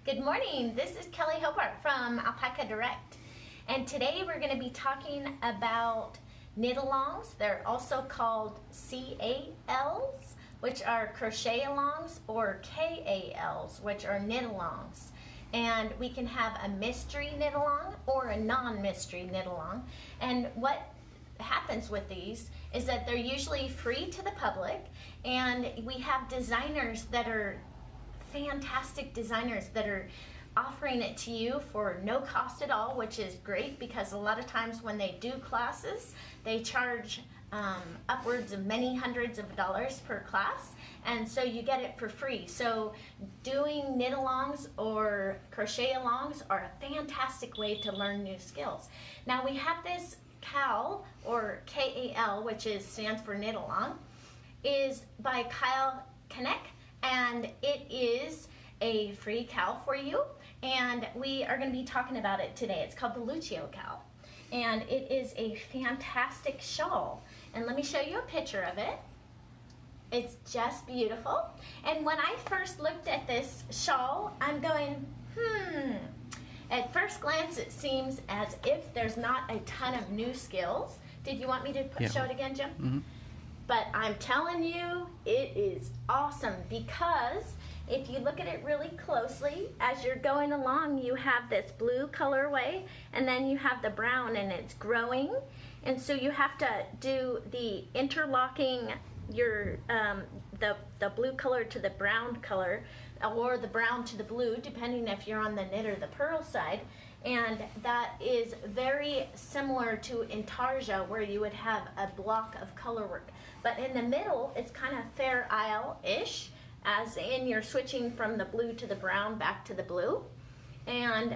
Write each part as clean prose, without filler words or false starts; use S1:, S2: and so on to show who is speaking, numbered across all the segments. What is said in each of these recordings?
S1: Good morning, this is Kelley Hobart from Alpaca Direct, and today we're going to be talking about knit-alongs. They're also called CALs, which are crochet-alongs, or KALs, which are knit-alongs. And we can have a mystery knit-along or a non-mystery knit-along. And what happens with these is that they're usually free to the public, and we have designers that are fantastic designers that are offering it to you for no cost at all, which is great because a lot of times when they do classes, they charge upwards of many hundreds of dollars per class, and so you get it for free. So doing knit-alongs or crochet-alongs are a fantastic way to learn new skills. Now we have this cowl, or KAL, which stands for knit-along, is by Kyle Kunnecke, and it is a free cowl for you, and we are going to be talking about it today. It's called the Lucio Shawl, and it is a fantastic shawl, and let me show you a picture of it. It's just beautiful, and when I first looked at this shawl, I'm going, At first glance, it seems as if there's not a ton of new skills. Did you want me to show it again, Jim? Mm-hmm. But I'm telling you, it is awesome because if you look at it really closely, as you're going along, you have this blue colorway, and then you have the brown, and it's growing. And so you have to do the interlocking your the blue color to the brown color, or the brown to the blue, depending if you're on the knit or the purl side. And that is very similar to intarsia, where you would have a block of color work. But in the middle, it's kind of Fair Isle-ish, as in you're switching from the blue to the brown back to the blue. And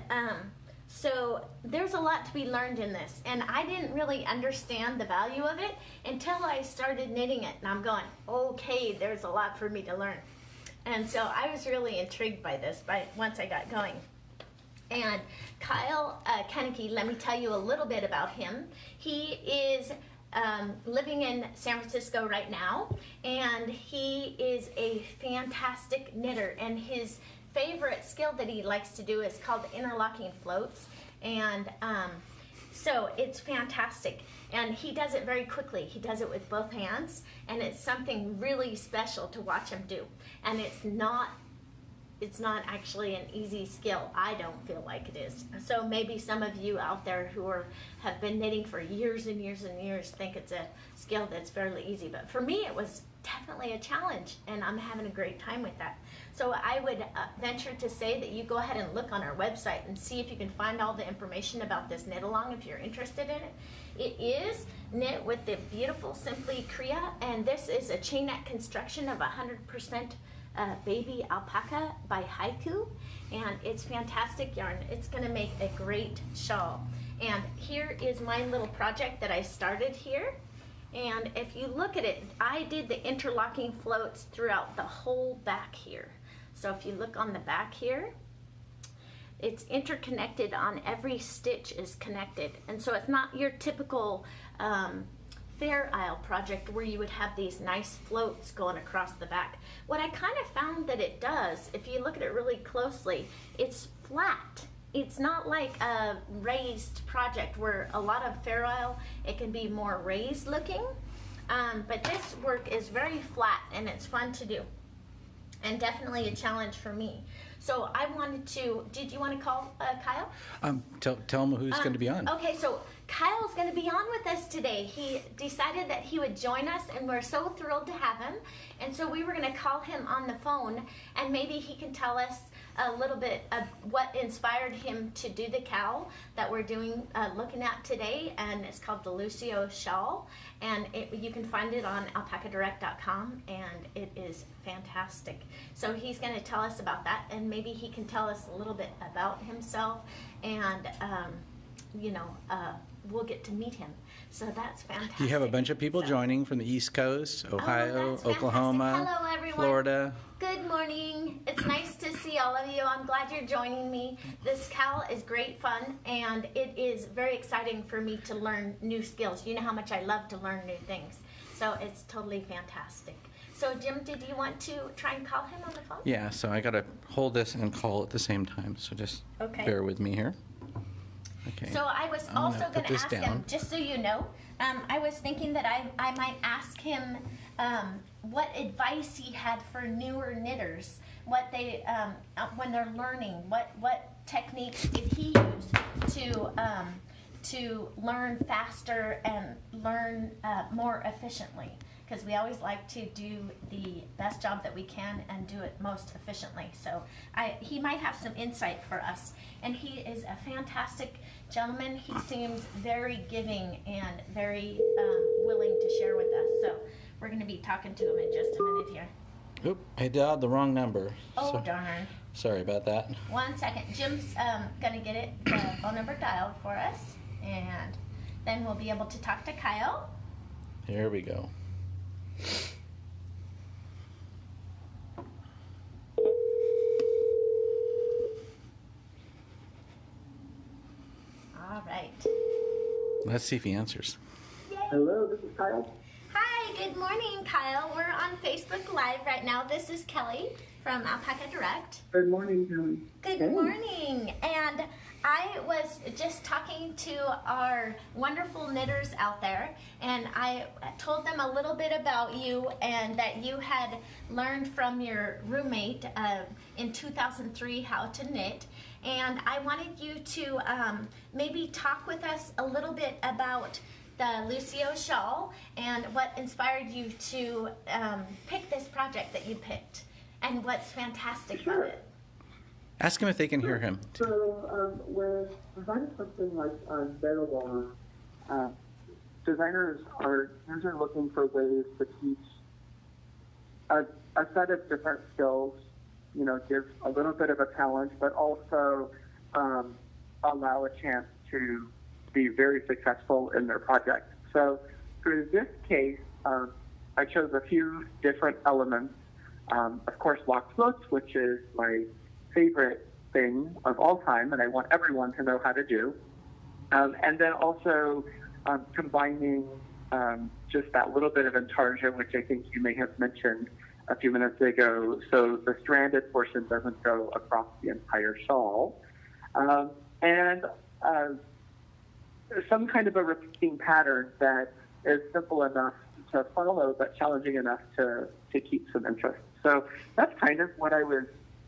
S1: so there's a lot to be learned in this. And I didn't really understand the value of it until I started knitting it. And I'm going, okay, there's a lot for me to learn. And so I was really intrigued by this once I got going. And Kyle Kunnecke, let me tell you a little bit about him. He is living in San Francisco right now, and he is a fantastic knitter, and his favorite skill that he likes to do is called Interlocking Floats, and so it's fantastic, and he does it very quickly. He does it with both hands, and it's something really special to watch him do, and it's not actually an easy skill. I don't feel like it is. So maybe some of you out there who have been knitting for years and years and years think it's a skill that's fairly easy. But for me, it was definitely a challenge, and I'm having a great time with that. So I would venture to say that you go ahead and look on our website and see if you can find all the information about this knit-along if you're interested in it. It is knit with the beautiful Simply Kriya, and this is a chain net construction of 100% baby alpaca by Haiku, and it's fantastic yarn. It's going to make a great shawl. And here is my little project that I started here, and if you look at it, I did the interlocking floats throughout the whole back here. So if you look on the back here, it's interconnected. On every stitch is connected, and so it's not your typical Fair Isle project where you would have these nice floats going across the back. What I kind of found that it does, if you look at it really closely, it's flat. It's not like a raised project where a lot of Fair Isle, it can be more raised looking, but this work is very flat, and it's fun to do, and definitely a challenge for me. So I wanted to, did you want to call Kyle?
S2: Tell him who's going to be on.
S1: Okay, so Kyle's going to be on with us today. He decided that he would join us, and we're so thrilled to have him. And so we were going to call him on the phone, and maybe he can tell us a little bit of what inspired him to do the cowl that we're doing, looking at today, and it's called the Lucio Shawl, and you can find it on alpacadirect.com, and it is fantastic. So he's going to tell us about that, and maybe he can tell us a little bit about himself, and we'll get to meet him. So that's fantastic.
S2: You have a bunch of people joining from the East Coast, Ohio, Oklahoma,
S1: hello, everyone.
S2: Florida.
S1: Good morning. It's nice to see all of you. I'm glad you're joining me. This cowl is great fun, and it is very exciting for me to learn new skills. You know how much I love to learn new things. So it's totally fantastic. So, Jim, did you want to try and call him on the phone?
S2: Yeah, so I got to hold this and call at the same time, so just bear with me here. Okay.
S1: So I was also going to ask him, just so you know, I was thinking that I might ask him what advice he had for newer knitters, what they, when they're learning, what techniques did he use to learn faster and learn more efficiently. Because we always like to do the best job that we can and do it most efficiently. So he might have some insight for us. And he is a fantastic gentleman. He seems very giving and very willing to share with us. So we're going to be talking to him in just a minute here.
S2: Oop, I dialed the wrong number.
S1: Oh, darn.
S2: Sorry about that.
S1: 1 second. Jim's going to get the phone number dialed for us. And then we'll be able to talk to Kyle.
S2: Here we go.
S1: All right.
S2: Let's see if he answers.
S1: Yay.
S3: Hello, this is Kyle.
S1: Hi, good morning, Kyle. We're on Facebook Live right now. This is Kelley from Alpaca Direct.
S3: Good morning, Kelly.
S1: Good morning. And I was just talking to our wonderful knitters out there, and I told them a little bit about you and that you had learned from your roommate in 2003 how to knit. And I wanted you to maybe talk with us a little bit about the Lucio Shawl and what inspired you to pick this project that you picked and what's fantastic about it.
S2: Ask him if they can hear him.
S3: So, when designing something like knitable, designers are usually looking for ways to teach a set of different skills, you know, give a little bit of a challenge, but also allow a chance to be very successful in their project. So, for this case, I chose a few different elements. Of course, locked floats, which is my favorite thing of all time, and I want everyone to know how to do. And then also combining just that little bit of intarsia, which I think you may have mentioned a few minutes ago, so the stranded portion doesn't go across the entire shawl. And some kind of a repeating pattern that is simple enough to follow, but challenging enough to keep some interest. So that's kind of what I was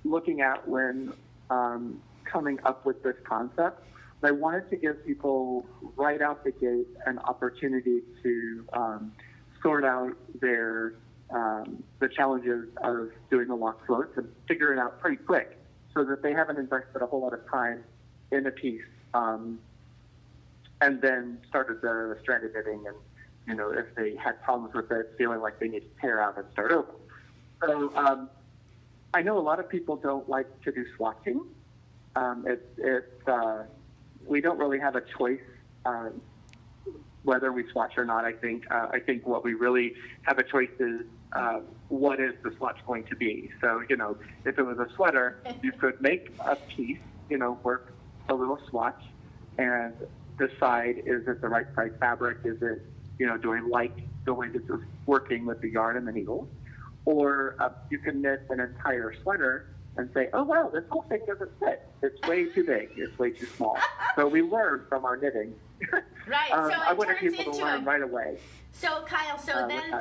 S3: looking at when coming up with this concept. I wanted to give people right out the gate an opportunity to sort out their the challenges of doing the lock floats and figure it out pretty quick, so that they haven't invested a whole lot of time in a piece and then started the stranded knitting, and you know, if they had problems with it, feeling like they need to tear out and start over. So I know a lot of people don't like to do swatching. We don't really have a choice whether we swatch or not. I think what we really have a choice is what is the swatch going to be. So, you know, if it was a sweater, you could make a piece, you know, work a little swatch and decide, is it the right size fabric? Is it, you know, do I like the way this is working with the yarn and the needles? Or you can knit an entire sweater and say, oh, wow, this whole thing doesn't fit. It's way too big. It's way too small. So we learn from our knitting.
S1: Right. So
S3: I wanted
S1: turns
S3: people to
S1: into
S3: learn right away.
S1: So, Kyle, then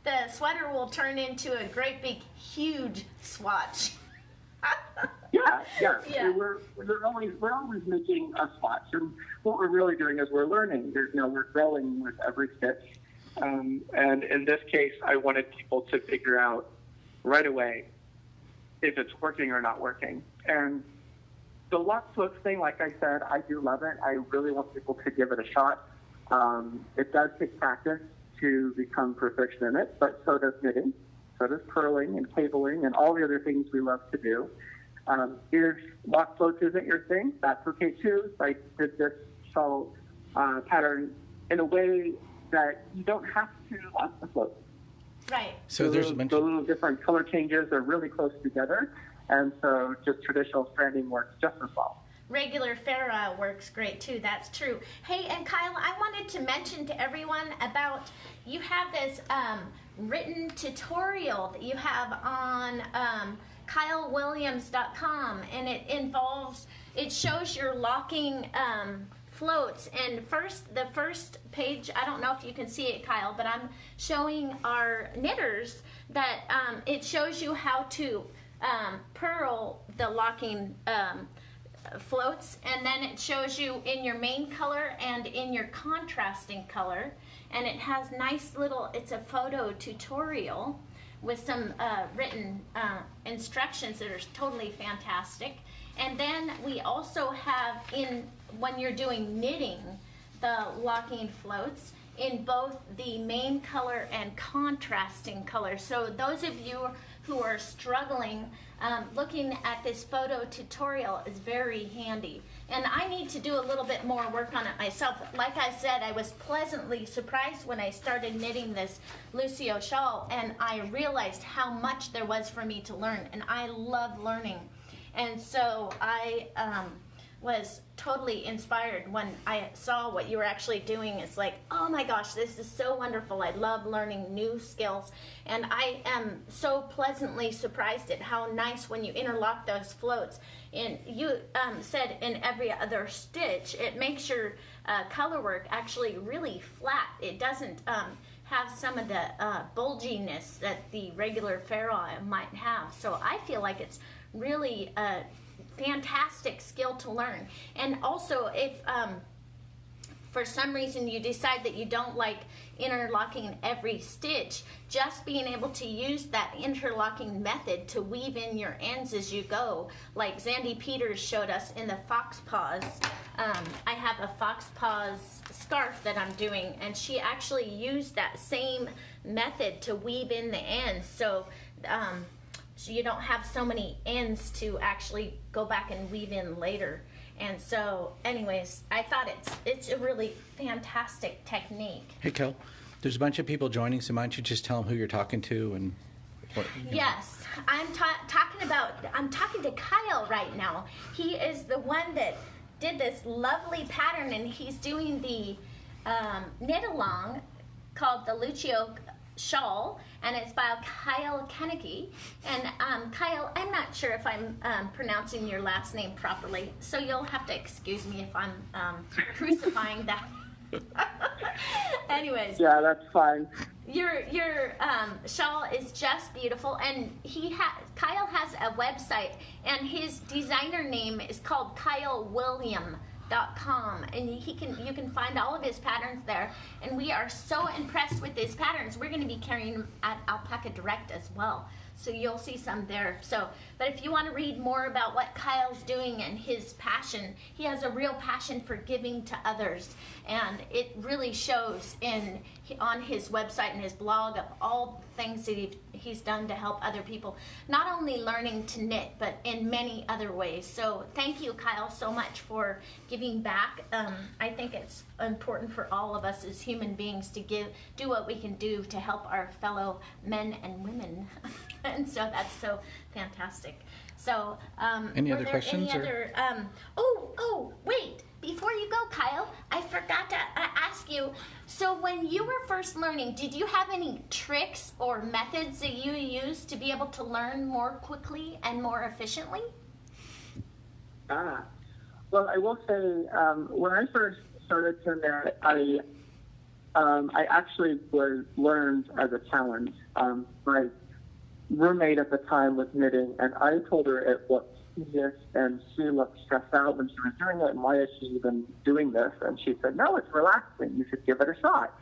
S1: the sweater will turn into a great big, huge swatch.
S3: Yeah. We're always making a swatch. And what we're really doing is we're learning. We're growing with every stitch. And in this case, I wanted people to figure out right away if it's working or not working. And the lock floats thing, like I said, I do love it. I really want people to give it a shot. It does take practice to become proficient in it, but so does knitting, so does purling and cabling and all the other things we love to do. If lock floats isn't your thing, that's okay too. I did this shawl pattern in a way that you don't have to lock the float.
S1: Right.
S2: So there's
S3: the little different color changes are really close together, and so just traditional stranding works just as well.
S1: Regular Farrah works great too, that's true. Hey, and Kyle, I wanted to mention to everyone about, you have this written tutorial that you have on KyleWilliams.com, and it shows your locking floats. And the first page, I don't know if you can see it, Kyle, but I'm showing our knitters that it shows you how to purl the locking floats, and then it shows you in your main color and in your contrasting color, and it has it's a photo tutorial with some written instructions that are totally fantastic. And then we also have, when you're doing knitting, the locking floats in both the main color and contrasting color. So those of you who are struggling, looking at this photo tutorial is very handy. And I need to do a little bit more work on it myself. Like I said, I was pleasantly surprised when I started knitting this Lucio shawl, and I realized how much there was for me to learn, and I love learning. And so I was totally inspired when I saw what you were actually doing. It's like, oh my gosh, this is so wonderful. I love learning new skills, and I am so pleasantly surprised at how nice when you interlock those floats. And you said in every other stitch, it makes your color work actually really flat. It doesn't have some of the bulginess that the regular ferrule might have. So I feel like it's really a fantastic skill to learn. And also, if for some reason you decide that you don't like interlocking every stitch, just being able to use that interlocking method to weave in your ends as you go, like Zandy Peters showed us in the Fox Paws. I have a Fox Paws scarf that I'm doing, and she actually used that same method to weave in the ends, so you don't have so many ends to actually go back and weave in later. And so, anyways, I thought it's a really fantastic technique.
S2: Hey, Kel, there's a bunch of people joining, so why don't you just tell them who you're talking to and what?
S1: Yes, I'm talking to Kyle right now. He is the one that did this lovely pattern, and he's doing the knit-along called the Lucio Shawl, and it's by Kyle Kunnecke. And Kyle, I'm not sure if I'm pronouncing your last name properly, so you'll have to excuse me if I'm crucifying that. Anyways.
S3: Yeah, that's fine.
S1: Your shawl is just beautiful, and Kyle has a website, and his designer name is called KyleWilliams.com, and you can find all of his patterns there, and we are so impressed with his patterns. We're going to be carrying them at Alpaca Direct as well, so you'll see some there. But if you want to read more about what Kyle's doing and his passion, he has a real passion for giving to others, and it really shows on his website and his blog of all the things that he's done to help other people, not only learning to knit, but in many other ways. So thank you, Kyle, so much for giving back. I think it's important for all of us as human beings to do what we can do to help our fellow men and women. And so that's so fantastic. So
S2: any other questions?
S1: Wait, before you go, Kyle, I forgot to ask you, so when you were first learning, did you have any tricks or methods that you used to be able to learn more quickly and more efficiently?
S3: Well, I will say, when I first started to knit, I actually learned as a challenge. My roommate at the time was knitting, and I told her it looked tedious, and she looked stressed out when she was doing it, and why is she even doing this? And she said, no, it's relaxing. You should give it a shot.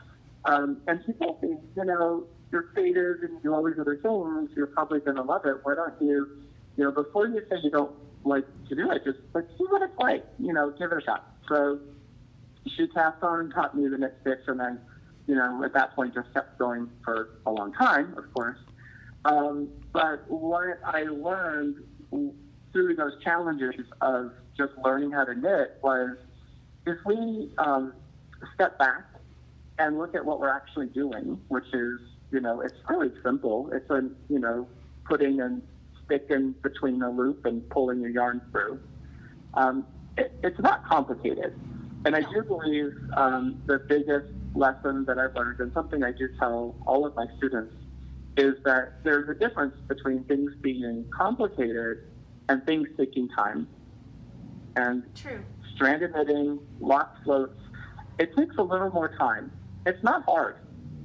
S3: And she told me, you're creative and you do all these other things. You're probably going to love it. Why don't you, before you say you don't like to do it, just see what it's like, give it a shot. So she tapped on and taught me the knit stitch, and then, at that point just kept going for a long time, of course. But what I learned through those challenges of just learning how to knit was, if we step back and look at what we're actually doing, which is, it's really simple. It's putting a stick in between a loop and pulling your yarn through. It's not complicated. And I do believe the biggest lesson that I've learned, and something I do tell all of my students is that there's a difference between things being complicated and things taking time. And
S1: True.
S3: Stranded knitting, locked floats, it takes a little more time. It's not hard.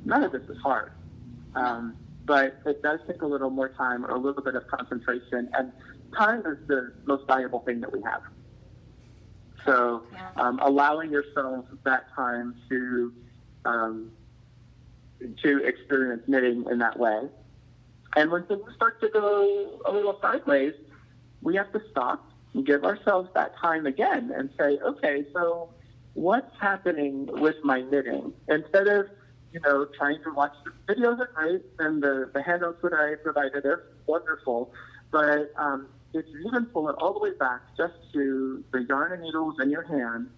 S3: None of this is hard. But it does take a little more time or a little bit of concentration. And time is the most valuable thing that we have. So allowing yourself that time to experience knitting in that way. And when things start to go a little sideways, we have to stop and give ourselves that time again and say, okay, so what's happening with my knitting? Instead of, trying to watch the videos are great and the handouts that I provided are wonderful, but if you even pull it all the way back just to the yarn and needles in your hand,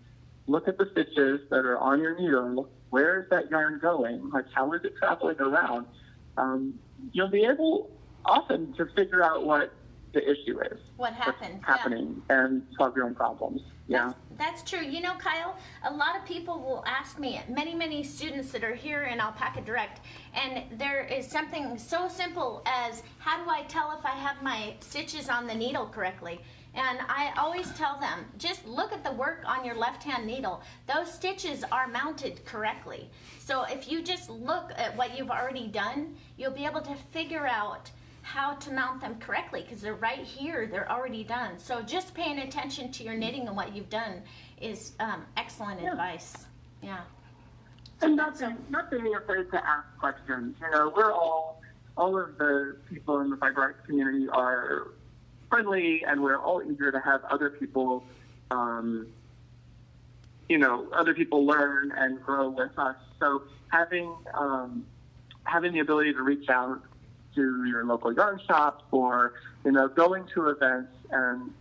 S3: look at the stitches that are on your needle, where is that yarn going? Like, how is it traveling around? You'll be able often to figure out what the issue is.
S1: What happened?
S3: What's happening, and solve your own problems. Yeah.
S1: That's true. Kyle, a lot of people will ask me, many students that are here in Alpaca Direct, and there is something so simple as, how do I tell if I have my stitches on the needle correctly? And I always tell them, just look at the work on your left-hand needle. Those stitches are mounted correctly. So if you just look at what you've already done, you'll be able to figure out how to mount them correctly, because they're right here, they're already done. So just paying attention to your knitting and what you've done is excellent advice. Yeah.
S3: And not being afraid to ask questions. We're all of the people in the fiber arts community are friendly, and we're all eager to have other people, other people learn and grow with us. So having the ability to reach out to your local yarn shop, or going to events and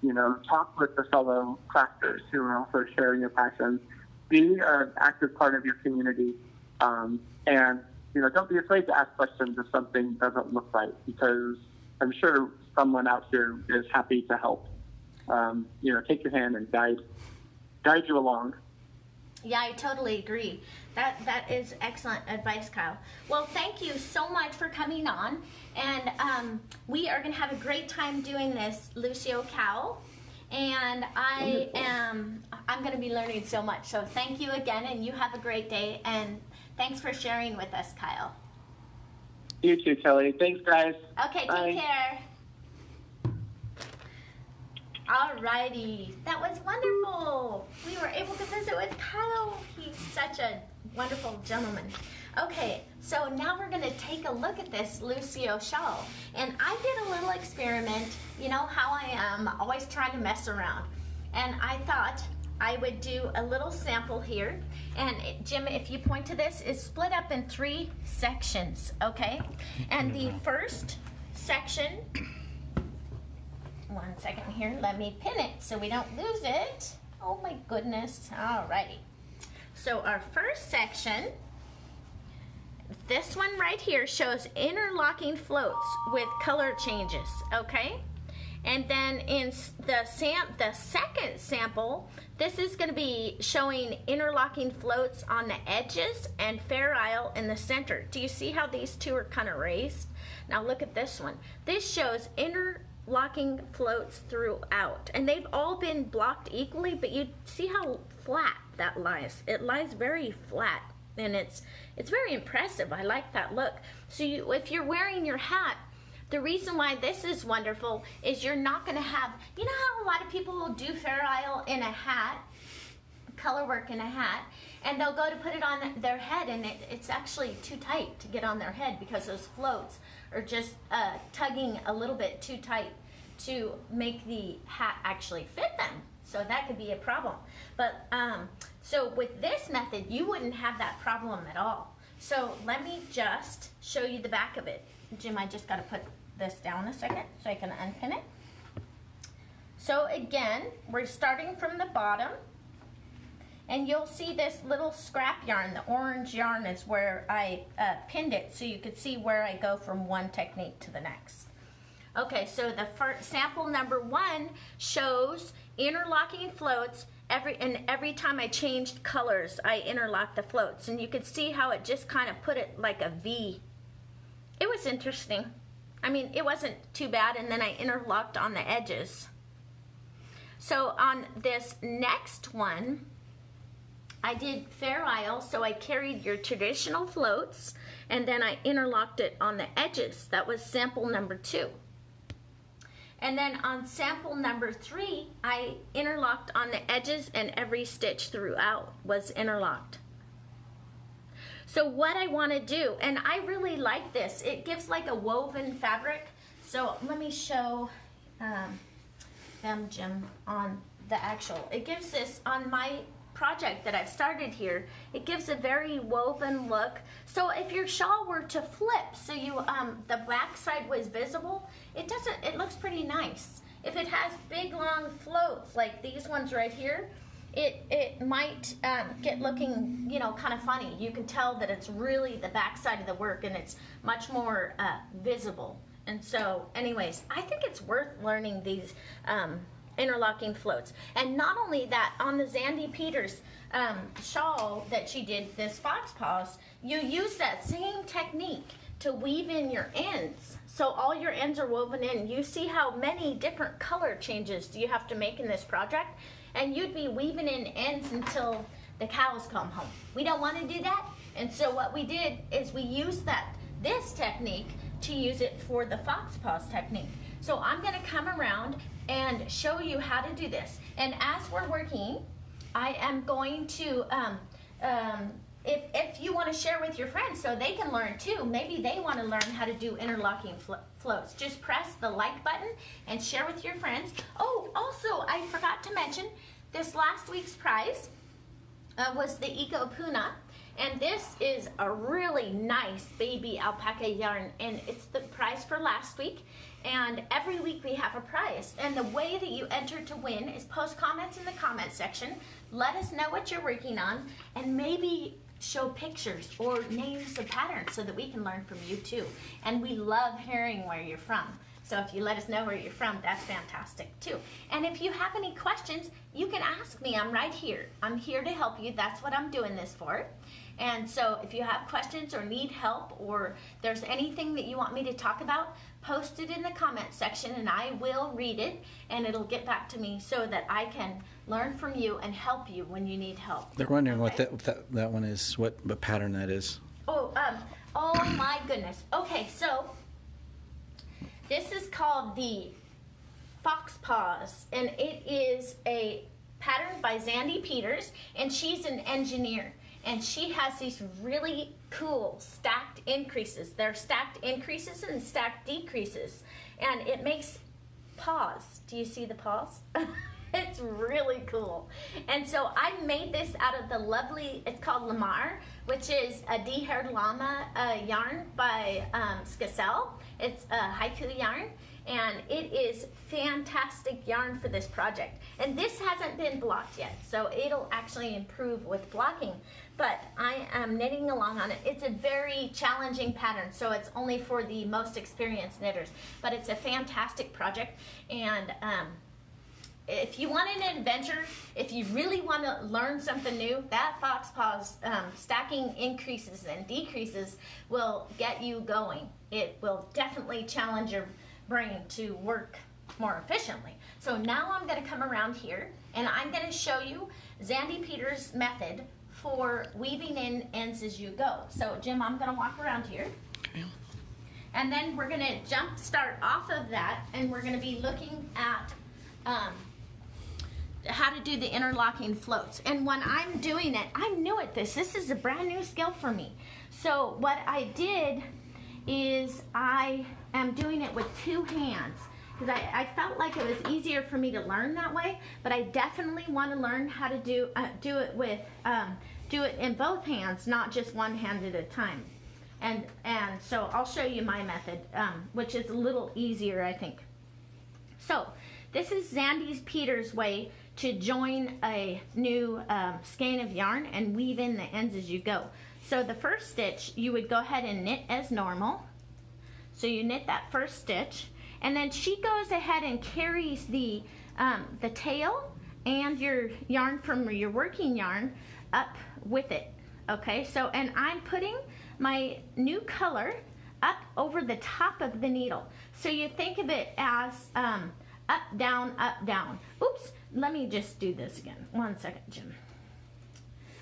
S3: talk with the fellow crafters who are also sharing your passions. Be an active part of your community, and don't be afraid to ask questions if something doesn't look right, because I'm sure someone out here is happy to help. Take your hand and guide you along.
S1: Yeah, I totally agree. That is excellent advice, Kyle. Well, thank you so much for coming on, and we are going to have a great time doing this Lucio Shawl, and I'm going to be learning so much. So thank you again, and you have a great day, and thanks for sharing with us, Kyle.
S3: You too, Kelley. Thanks, guys.
S1: Okay,
S3: Bye.
S1: Take care. Alrighty, that was wonderful. We were able to visit with Kyle. He's such a wonderful gentleman. Okay, so now we're going to take a look at this Lucio shawl. And I did a little experiment. You know how I am, always trying to mess around. And I thought I would do a little sample here. And Jim, if you point to this, it's split up in 3 sections, okay? And the first section, one second here, let me pin it so we don't lose it. Oh my goodness, alrighty. So our first section, this one right here shows interlocking floats with color changes, okay? And then in the second sample, this is going to be showing interlocking floats on the edges and Fair Isle in the center. Do you see how these two are kind of raised? Now look at this one. This shows interlocking floats throughout, and they've all been blocked equally, but you see how flat that lies. It lies very flat, and it's very impressive. I like that look. So if you're wearing your hat, the reason why this is wonderful is you're not going to have, you know how a lot of people will do Fair Isle in a hat, color work in a hat, and they'll go to put it on their head, and it's actually too tight to get on their head because those floats are just tugging a little bit too tight to make the hat actually fit them. So that could be a problem. But so with this method, you wouldn't have that problem at all. So let me just show you the back of it. Jim, I just got to put this down a second so I can unpin it. So again, we're starting from the bottom, and you'll see this little scrap yarn. The orange yarn is where I pinned it, so you could see where I go from one technique to the next. Okay, so the first sample number 1 shows interlocking floats. Every time I changed colors, I interlocked the floats, and you could see how it just kind of put it like a V. it was interesting. I mean, it wasn't too bad, and then I interlocked on the edges. So on this next one, I did Fair Isle, so I carried your traditional floats, and then I interlocked it on the edges. That was sample number 2. And then on sample number 3, I interlocked on the edges, and every stitch throughout was interlocked. So what I want to do, and I really like this, it gives like a woven fabric. So let me show them, Jim, on the actual. It gives this, on my project that I've started here, it gives a very woven look. So if your shawl were to flip, so you the back side was visible, it looks pretty nice. If it has big long floats like these ones right here, it might get looking, you know, kind of funny. You can tell that it's really the back side of the work, and it's much more visible. And so anyways, I think it's worth learning these interlocking floats. And not only that, on the Zandy Peters shawl that she did, this Fox Paws, you use that same technique to weave in your ends. So all your ends are woven in. You see how many different color changes do you have to make in this project? And you'd be weaving in ends until the cows come home. We don't want to do that. And so what we did is we used this technique to use it for the Fox Paws technique. So I'm going to come around and show you how to do this. And as we're working, I am going to, if you want to share with your friends so they can learn too, maybe they want to learn how to do interlocking floats, just press the like button and share with your friends. Oh, also, I forgot to mention, this last week's prize was the Eco Puna. And this is a really nice baby alpaca yarn, and it's the prize for last week. And every week we have a prize. And the way that you enter to win is post comments in the comment section. Let us know what you're working on, and maybe show pictures or names of patterns so that we can learn from you too. And we love hearing where you're from. So if you let us know where you're from, that's fantastic too. And if you have any questions, you can ask me. I'm right here. I'm here to help you. That's what I'm doing this for. And so if you have questions or need help, or there's anything that you want me to talk about, post it in the comment section and I will read it, and it'll get back to me so that I can learn from you and help you when you need help.
S2: They're wondering what that one is, what pattern that is.
S1: Oh my goodness. Okay, so this is called the Fox Paws, and it is a pattern by Zandy Peters, and she's an engineer. And she has these really cool stacked increases. They're stacked increases and stacked decreases. And it makes paws. Do you see the paws? It's really cool. And so I made this out of the lovely, it's called Lamar, which is a de-haired llama yarn by Skein. It's a haiku yarn. And it is fantastic yarn for this project. And this hasn't been blocked yet, so it'll actually improve with blocking. But I am knitting along on it. It's a very challenging pattern, so it's only for the most experienced knitters. But it's a fantastic project. And if you want an adventure, if you really want to learn something new, that Fox Paws stacking increases and decreases will get you going. It will definitely challenge your brain to work more efficiently. So now I'm going to come around here and I'm going to show you Zandy Peters' method for weaving in ends as you go. So Jim, I'm going to walk around here. Okay. And then we're going to start off of that, and we're going to be looking at how to do the interlocking floats. And when I'm doing it, I'm new at this. This is a brand new skill for me. So what I did is I am doing it with 2 hands because I felt like it was easier for me to learn that way, but I definitely want to learn how to do it with do it in both hands, not just one hand at a time. And so I'll show you my method, which is a little easier, I think. So this is Zandy Peters' way to join a new skein of yarn and weave in the ends as you go. So the first stitch, you would go ahead and knit as normal. So you knit that first stitch, and then she goes ahead and carries the tail and your yarn from your working yarn up with it. Okay, so, and I'm putting my new color up over the top of the needle. So you think of it as up, down, up, down. Oops, let me just do this again. 1 second, Jim.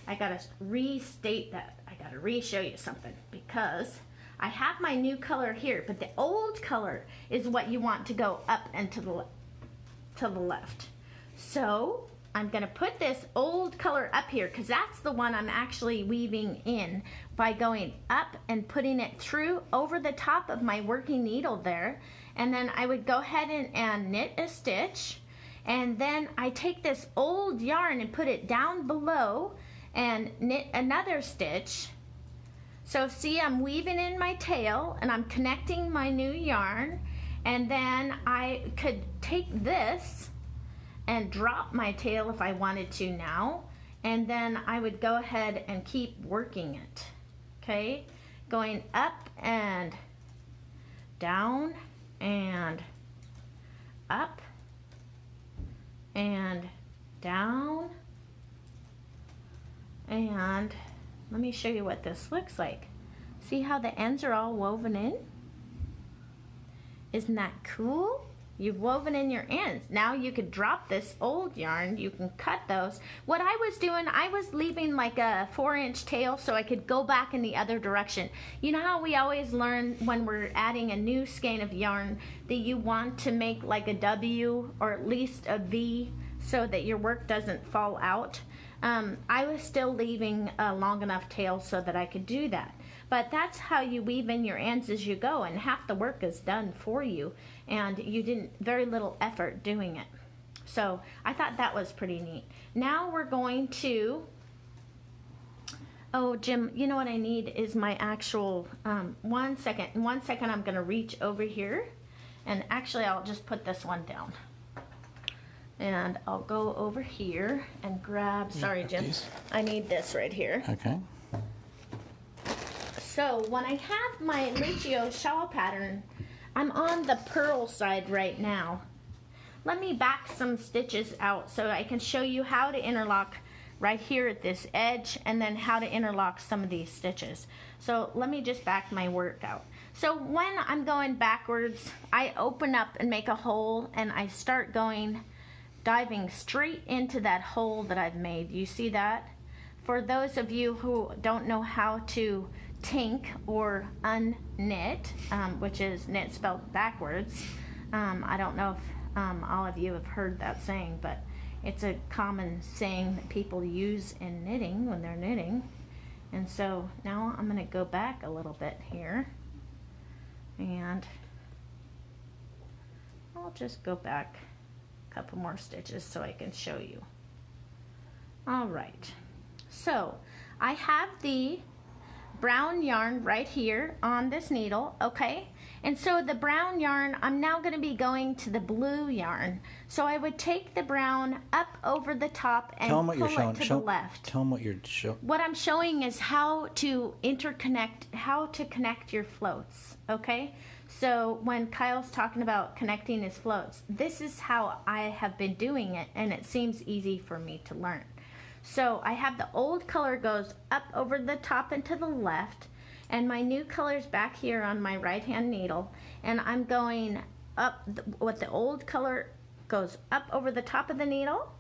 S1: I gotta restate that. I gotta re-show you something because I have my new color here, but the old color is what you want to go up and to the left. So I'm gonna put this old color up here because that's the one I'm actually weaving in by going up and putting it through over the top of my working needle there. And then I would go ahead and knit a stitch. And then I take this old yarn and put it down below and knit another stitch. So see, I'm weaving in my tail and I'm connecting my new yarn. And then I could take this and drop my tail if I wanted to now. And then I would go ahead and keep working it. Okay, going up and down and up and down. And let me show you what this looks like. See how the ends are all woven in? Isn't that cool? You've woven in your ends. Now you could drop this old yarn. You can cut those. What I was doing, I was leaving like a 4-inch tail so I could go back in the other direction. You know how we always learn when we're adding a new skein of yarn that you want to make like a W or at least a V so that your work doesn't fall out? I was still leaving a long enough tail so that I could do that. But that's how you weave in your ends as you go, and half the work is done for you, and you didn't very little effort doing it. So I thought that was pretty neat. Now we're going to, oh Jim, you know what I need is my actual, 1 second. In 1 second I'm gonna reach over here, and actually I'll just put this one down. And I'll go over here and grab, sorry Jim, I need this right here.
S2: Okay.
S1: So when I have my Lucio Shawl pattern, I'm on the purl side right now. Let me back some stitches out so I can show you how to interlock right here at this edge and then how to interlock some of these stitches. So let me just back my work out. So when I'm going backwards, I open up and make a hole and I start diving straight into that hole that I've made. You see that? For those of you who don't know how to tink or unknit, which is knit spelled backwards, I don't know if all of you have heard that saying, but it's a common saying that people use in knitting when they're knitting. And so now I'm going to go back a little bit here and I'll just go back a couple more stitches so I can show you. All right, so I have the brown yarn right here on this needle, okay? And so the brown yarn, I'm now going to be going to the blue yarn. So I would take the brown up over the top and pull it to the left.
S2: Tell them what you're showing.
S1: What I'm showing is how to interconnect, how to connect your floats, okay? So when Kyle's talking about connecting his floats, this is how I have been doing it, and it seems easy for me to learn. So I have the old color goes up over the top and to the left, and my new color's back here on my right hand needle, and I'm going up with the old color goes up over the top of the needle,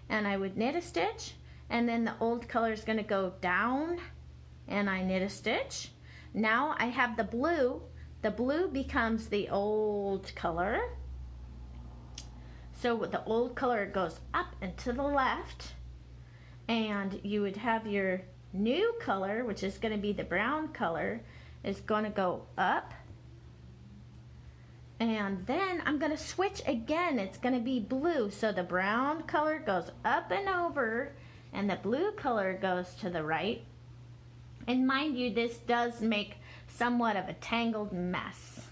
S1: and I would knit a stitch, and then the old color is going to go down and I knit a stitch. Now I have the blue becomes the old color, so the old color goes up and to the left, and you would have your new color, which is going to be the brown color, is going to go up, and then I'm going to switch again. It's going to be blue, so the brown color goes up and over and the blue color goes to the right. And mind you, this does make somewhat of a tangled mess.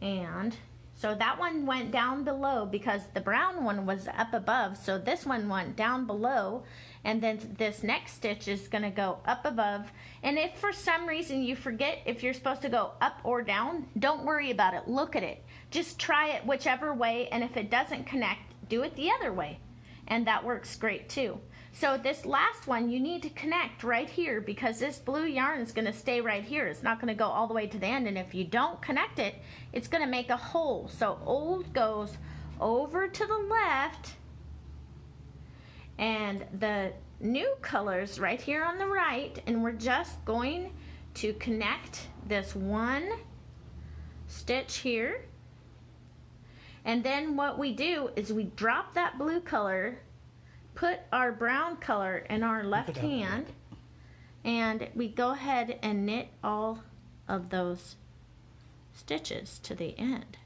S1: And so that one went down below because the brown one was up above, so this one went down below, and then this next stitch is going to go up above. And if for some reason you forget if you're supposed to go up or down, don't worry about it. Look at it. Just try it whichever way, and if it doesn't connect, do it the other way. and that works great too. So this last one, you need to connect right here because this blue yarn is going to stay right here. It's not going to go all the way to the end, and if you don't connect it, it's going to make a hole. So old goes over to the left, and the new color's right here on the right, and we're just going to connect this one stitch here. And then what we do is we drop that blue color, put our brown color in our left hand, and we go ahead and knit all of those stitches to the end.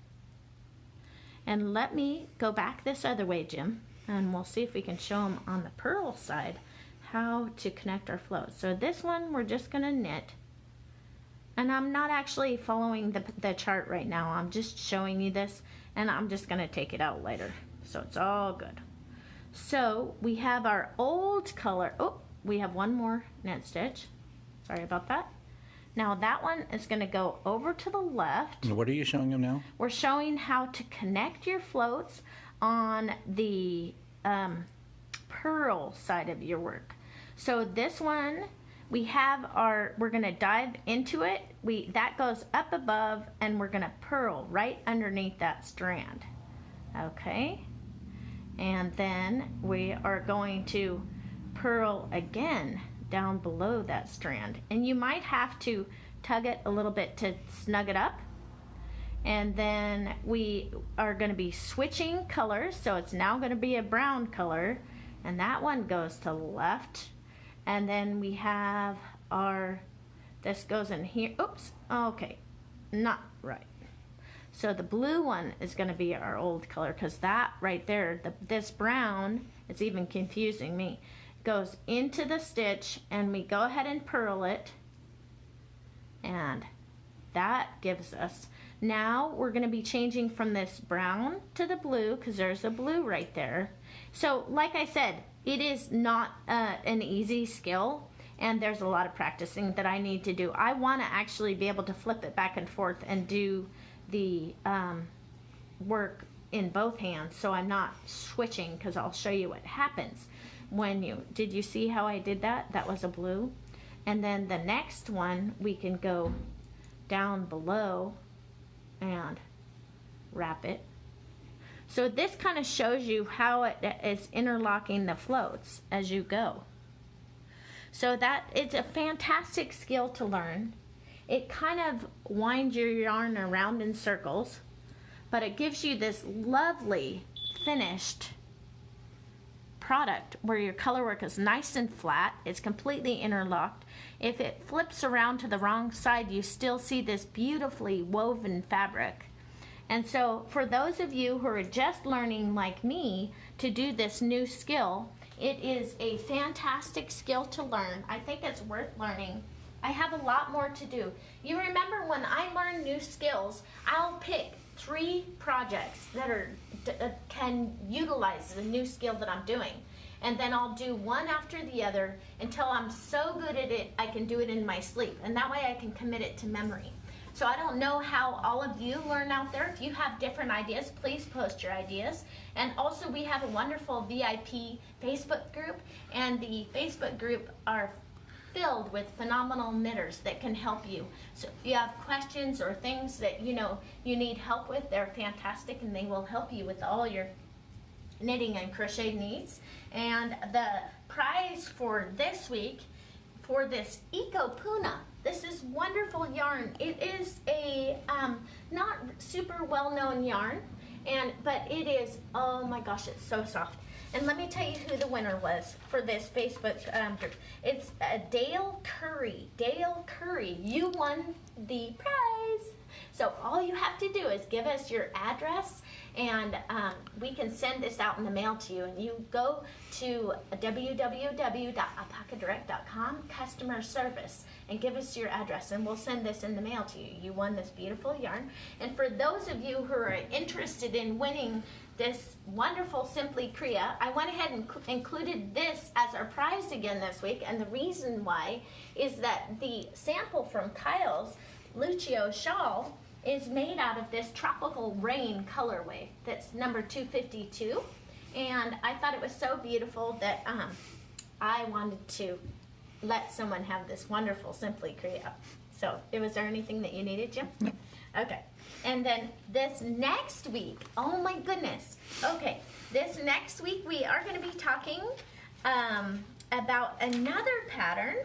S1: And let me go back this other way, Jim, and we'll see if we can show them on the purl side how to connect our floats. So this one we're just going to knit, and I'm not actually following the chart right now. I'm just showing you this, and I'm just going to take it out later, so it's all good. So we have our old color. Oh, we have one more knit stitch. Sorry about that. Now that one is going to go over to the left.
S2: And what are you showing them now?
S1: We're showing how to connect your floats on the purl side of your work. So this one, we have we're going to dive into it. That goes up above, and we're going to purl right underneath that strand. Okay. And then we are going to purl again down below that strand. And you might have to tug it a little bit to snug it up. And then we are going to be switching colors. So it's now going to be a brown color. And that one goes to the left. And then we have this goes in here. Oops. Okay. Not right. So the blue one is going to be our old color, because that right there, this brown, it's even confusing me, goes into the stitch, and we go ahead and purl it, and that gives us, now we're going to be changing from this brown to the blue, because there's a blue right there. So like I said, it is not an easy skill, and there's a lot of practicing that I need to do. I want to actually be able to flip it back and forth and do the work in both hands, so I'm not switching, because I'll show you what happens when did you see how I did that? That was a blue. And then the next one, we can go down below and wrap it. So this kind of shows you how it is interlocking the floats as you go. So it's a fantastic skill to learn. It kind of winds your yarn around in circles, but it gives you this lovely finished product where your color work is nice and flat. It's completely interlocked. If it flips around to the wrong side, you still see this beautifully woven fabric. And so for those of you who are just learning like me to do this new skill, it is a fantastic skill to learn. I think it's worth learning. I have a lot more to do. You remember when I learn new skills, I'll pick 3 projects that can utilize the new skill that I'm doing. And then I'll do one after the other until I'm so good at it, I can do it in my sleep. And that way I can commit it to memory. So I don't know how all of you learn out there. If you have different ideas, please post your ideas. And also we have a wonderful VIP Facebook group, and the Facebook group are filled with phenomenal knitters that can help you. So if you have questions or things that you need help with, they're fantastic, and they will help you with all your knitting and crochet needs. And the prize for this week for this Eco Puna, this is wonderful yarn. It is a not super well-known yarn, but it is, oh my gosh, it's so soft. And let me tell you who the winner was for this Facebook group. It's Dale Curry. Dale Curry, you won the prize. So all you have to do is give us your address, and we can send this out in the mail to you. And you go to www.alpacadirect.com, customer service, and give us your address, and we'll send this in the mail to you. You won this beautiful yarn. And for those of you who are interested in winning this wonderful Simply Kriya, I went ahead and included this as our prize again this week. And the reason why is that the sample from Kyle's Lucio Shawl is made out of this tropical rain colorway that's number 252. And I thought it was so beautiful that I wanted to let someone have this wonderful Simply Create. So, was there anything that you needed, Jim?
S2: No.
S1: Okay. And then this next week, oh my goodness. Okay, this next week we are going to be talking about another pattern.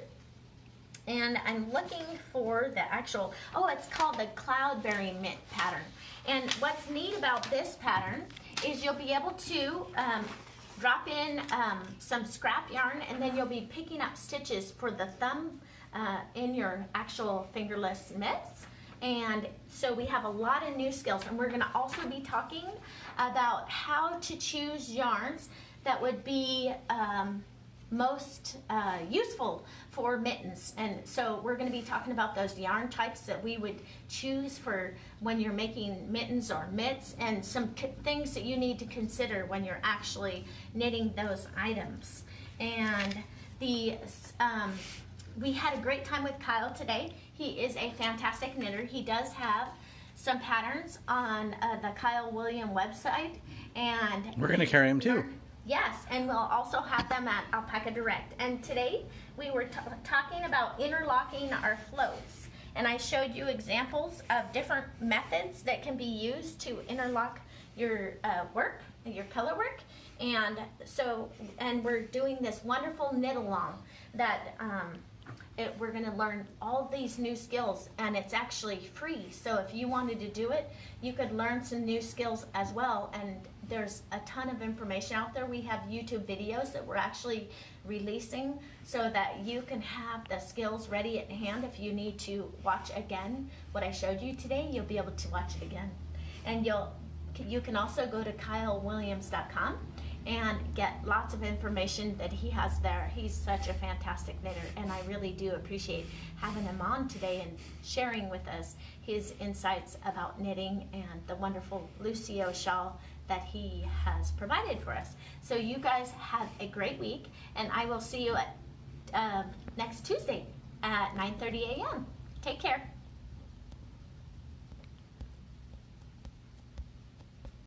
S1: And I'm looking for the actual, it's called the Cloudberry Mint pattern. And what's neat about this pattern is you'll be able to drop in some scrap yarn, and then you'll be picking up stitches for the thumb in your actual fingerless mitts. And so we have a lot of new skills, and we're going to also be talking about how to choose yarns that would be most useful for mittens. And so we're going to be talking about those yarn types that we would choose for when you're making mittens or mitts, and some things that you need to consider when you're actually knitting those items. And we had a great time with Kyle today. He is a fantastic knitter. He does have some patterns on the Kyle William website, and
S2: we're going to carry him too.
S1: Yes, and we'll also have them at Alpaca Direct. And today we were talking about interlocking our floats, and I showed you examples of different methods that can be used to interlock your work, your color work. And so, we're doing this wonderful knit along that we're going to learn all these new skills, and it's actually free. So if you wanted to do it, you could learn some new skills as well. And there's a ton of information out there. We have YouTube videos that we're actually releasing so that you can have the skills ready at hand. If you need to watch again what I showed you today, you'll be able to watch it again. And you can also go to kylewilliams.com and get lots of information that he has there. He's such a fantastic knitter, and I really do appreciate having him on today and sharing with us his insights about knitting and the wonderful Lucio Shawl that he has provided for us. So you guys have a great week, and I will see you at next Tuesday at 9:30 a.m. Take care.